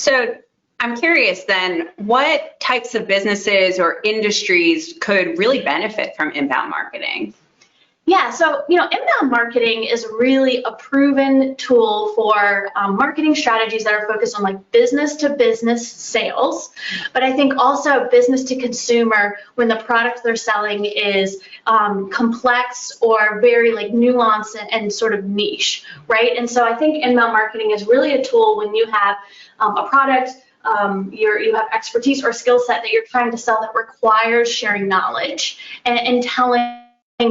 So I'm curious then, what types of businesses or industries could really benefit from inbound marketing? Yeah, so inbound marketing is really a proven tool for marketing strategies that are focused on like business to business sales, but I think also business to consumer when the product they're selling is complex or very like nuanced and sort of niche, right? And so I think inbound marketing is really a tool when you have a product. You have expertise or skill set that you're trying to sell that requires sharing knowledge and telling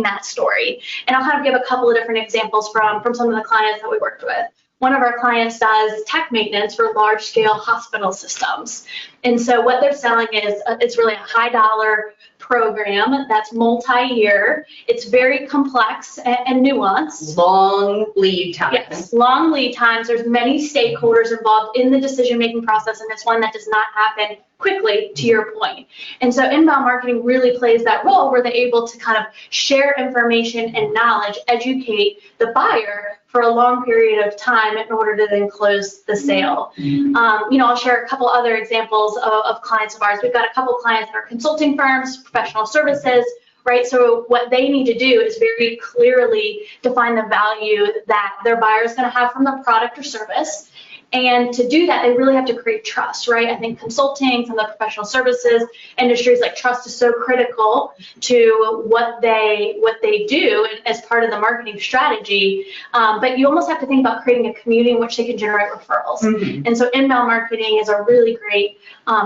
that story. And I'll kind of give a couple of different examples from some of the clients that we worked with. One of our clients does tech maintenance for large scale hospital systems. And so what they're selling is it's really a high dollar program that's multi-year. It's very complex and nuanced. Long lead times. Yes, long lead times. There's many stakeholders involved in the decision-making process, and it's one that does not happen quickly, to your point. And so inbound marketing really plays that role where they're able to kind of share information and knowledge, educate the buyer for a long period of time in order to then close the sale. I'll share a couple other examples of clients of ours. We've got a couple clients that are consulting firms, professional services, right? So what they need to do is very clearly define the value that their buyer is going to have from the product or service. And to do that, they really have to create trust, right? I think consulting, some of the professional services industries, like trust is so critical to what they do as part of the marketing strategy. But you almost have to think about creating a community in which they can generate referrals. And so inbound marketing is a really great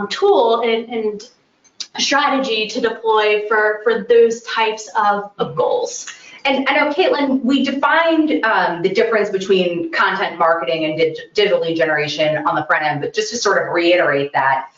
tool and strategy to deploy for those types of goals. And I know, Caitlin, we defined the difference between content marketing and digital lead generation on the front end, but just to sort of reiterate that,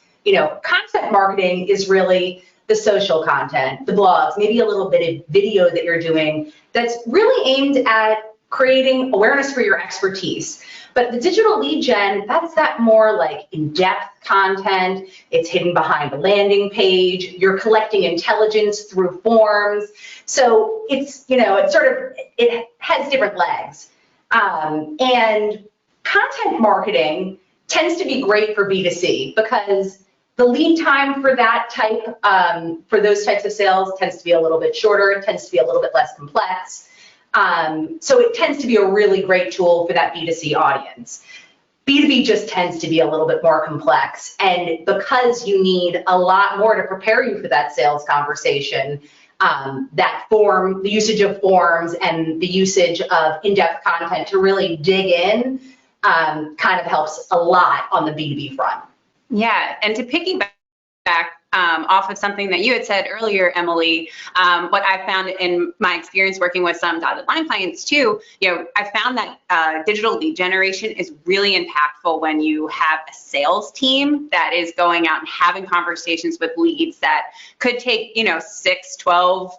content marketing is really the social content, the blogs, maybe a little bit of video that you're doing that's really aimed at creating awareness for your expertise. But the digital lead gen, that's that more like in-depth content. It's hidden behind the landing page. You're collecting intelligence through forms. So it's, it has different legs. And content marketing tends to be great for B2C because the lead time for that type, for those types of sales tends to be a little bit shorter. It tends to be a little bit less complex. So it tends to be a really great tool for that B2C audience. B2B just tends to be a little bit more complex. And because you need a lot more to prepare you for that sales conversation, the usage of forms and the usage of in-depth content to really dig in kind of helps a lot on the B2B front. Yeah, and to piggyback off of something that you had said earlier, Emily, what I found in my experience working with some dotted line clients too, I found that digital lead generation is really impactful when you have a sales team that is going out and having conversations with leads that could take, 6, 12,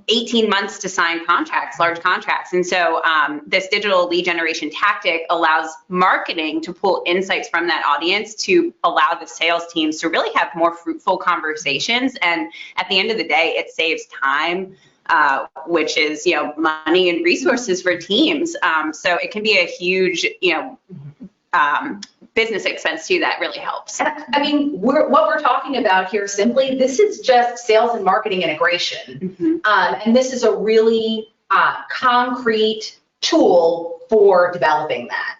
18 months to sign contracts, large contracts. And so this digital lead generation tactic allows marketing to pull insights from that audience to allow the sales teams to really have more fruitful conversations. And at the end of the day, it saves time, which is, money and resources for teams. So it can be a huge, business expense too that really helps. And I mean, what we're talking about here simply, this is just sales and marketing integration. And this is a really concrete tool for developing that.